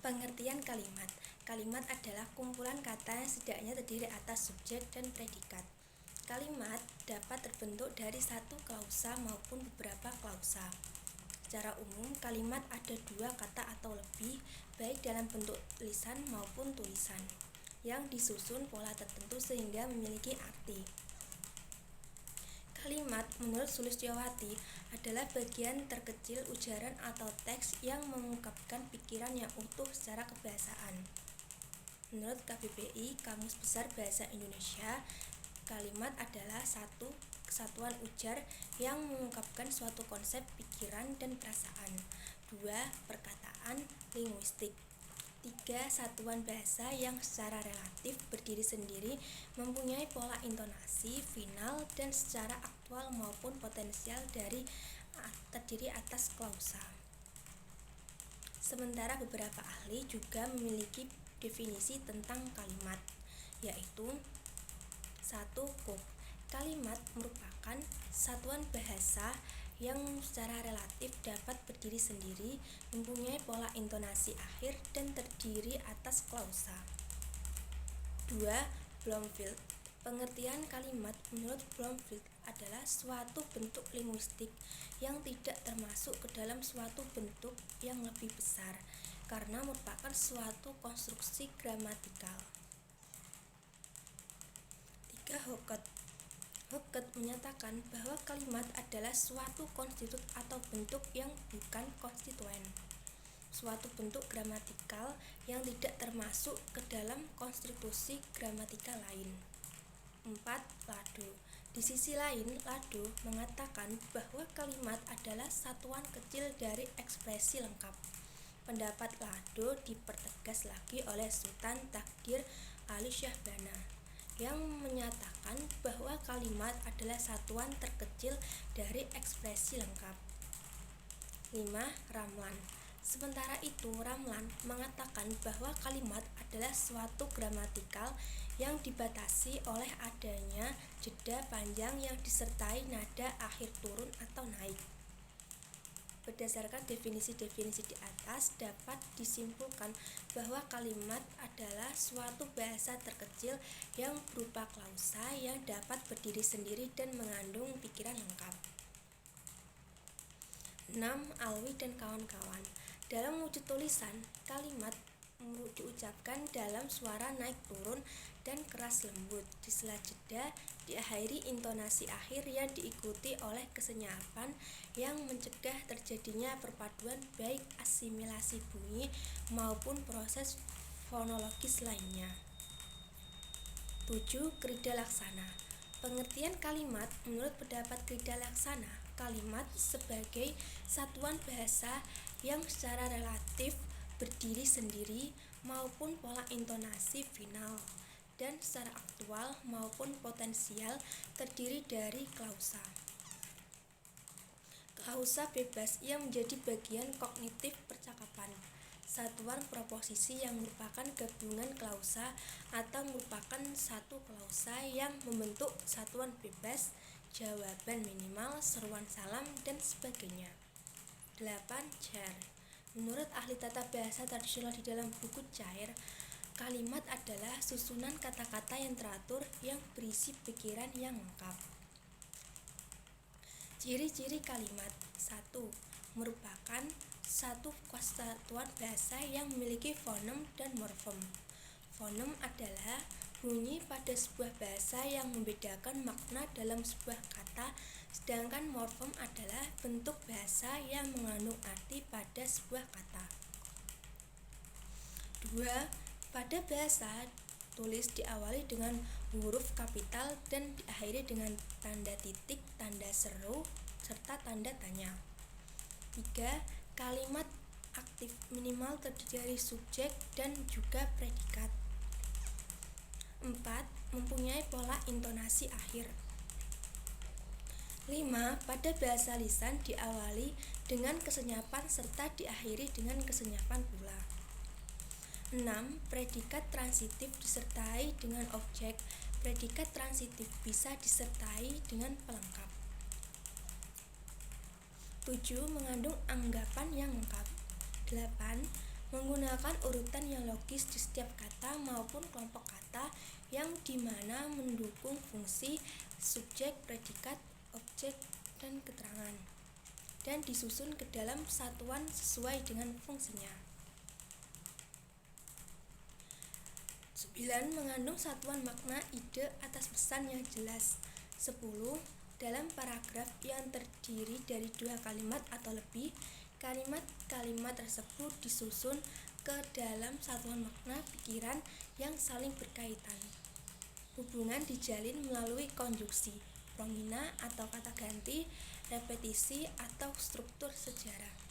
Pengertian kalimat. Kalimat adalah kumpulan kata yang setidaknya terdiri atas subjek dan predikat. Kalimat dapat terbentuk dari satu klausa maupun beberapa klausa. Secara umum, kalimat ada dua kata atau lebih, baik dalam bentuk lisan maupun tulisan, yang disusun pola tertentu sehingga memiliki arti. Kalimat menurut Sulistyowati adalah bagian terkecil ujaran atau teks yang mengungkapkan pikiran yang utuh secara kebahasaan. Menurut KBBI, Kamus Besar Bahasa Indonesia, kalimat adalah satu kesatuan ujar yang mengungkapkan suatu konsep pikiran dan perasaan. 2. Perkataan linguistik. 3. Satuan bahasa yang secara relatif berdiri sendiri, mempunyai pola intonasi, final, dan secara aktual maupun potensial terdiri atas klausa. Sementara beberapa ahli juga memiliki definisi tentang kalimat, yaitu 1. Kop. Kalimat merupakan satuan bahasa yang secara relatif dapat berdiri sendiri, mempunyai pola intonasi akhir, dan terdiri atas klausa. 2. Bloomfield. Pengertian kalimat menurut Bloomfield adalah suatu bentuk linguistik yang tidak termasuk ke dalam suatu bentuk yang lebih besar, karena merupakan suatu konstruksi gramatikal. 3. Hockett menyatakan bahwa kalimat adalah suatu konstitut atau bentuk yang bukan konstituen, suatu bentuk gramatikal yang tidak termasuk ke dalam konstitusi gramatikal lain. 4. Lado. Di sisi lain, Lado mengatakan bahwa kalimat adalah satuan kecil dari ekspresi lengkap. Pendapat Lado dipertegas lagi oleh Sultan Takdir Ali Syahbana, yang menyatakan bahwa kalimat adalah satuan terkecil dari ekspresi lengkap. 5. Ramlan. Sementara itu, Ramlan mengatakan bahwa kalimat adalah suatu gramatikal yang dibatasi oleh adanya jeda panjang yang disertai nada akhir turun atau naik. Berdasarkan definisi-definisi di atas, dapat disimpulkan bahwa kalimat adalah suatu bahasa terkecil yang berupa klausa yang dapat berdiri sendiri dan mengandung pikiran lengkap. 6. Alwi dan kawan-kawan. Dalam wujud tulisan, kalimat diucapkan dalam suara naik turun dan keras lembut, di sela jeda diakhiri intonasi akhir yang diikuti oleh kesenyapan yang mencegah terjadinya perpaduan baik asimilasi bunyi maupun proses fonologis lainnya. 7. Krida laksana. Pengertian kalimat menurut pendapat Krida laksana, kalimat sebagai satuan bahasa yang secara relatif berdiri sendiri maupun pola intonasi final, dan secara aktual maupun potensial terdiri dari klausa. Klausa bebas yang menjadi bagian kognitif percakapan. Satuan proposisi yang merupakan gabungan klausa atau merupakan satu klausa yang membentuk satuan bebas, jawaban minimal, seruan salam, dan sebagainya. 8. Cair. Menurut ahli tata bahasa tradisional di dalam buku Cair, kalimat adalah susunan kata-kata yang teratur yang berisi pikiran yang lengkap. Ciri-ciri kalimat. 1. Merupakan satu kesatuan bahasa yang memiliki fonem dan morfem. Fonem adalah bunyi pada sebuah bahasa yang membedakan makna dalam sebuah kata, sedangkan morfem adalah bentuk bahasa yang mengandung arti pada sebuah kata. 2. Pada bahasa tulis diawali dengan huruf kapital dan diakhiri dengan tanda titik, tanda seru, serta tanda tanya. 3. Kalimat aktif minimal terdiri dari subjek dan juga predikat. 4. Mempunyai pola intonasi akhir. 5. Pada bahasa lisan diawali dengan kesenyapan serta diakhiri dengan kesenyapan pula. 6. Predikat transitif disertai dengan objek. Predikat transitif bisa disertai dengan pelengkap. 7. Mengandung anggapan yang lengkap. 8. menggunakan urutan yang logis di setiap kata maupun kelompok kata yang dimana mendukung fungsi subjek, predikat, objek, dan keterangan, dan disusun ke dalam satuan sesuai dengan fungsinya. 9. Mengandung satuan makna ide atas pesan yang jelas. 10. Dalam paragraf yang terdiri dari 2 kalimat atau lebih, kalimat-kalimat tersebut disusun ke dalam satuan makna pikiran yang saling berkaitan. Hubungan dijalin melalui konjungsi, promina atau kata ganti, repetisi atau struktur sejarah.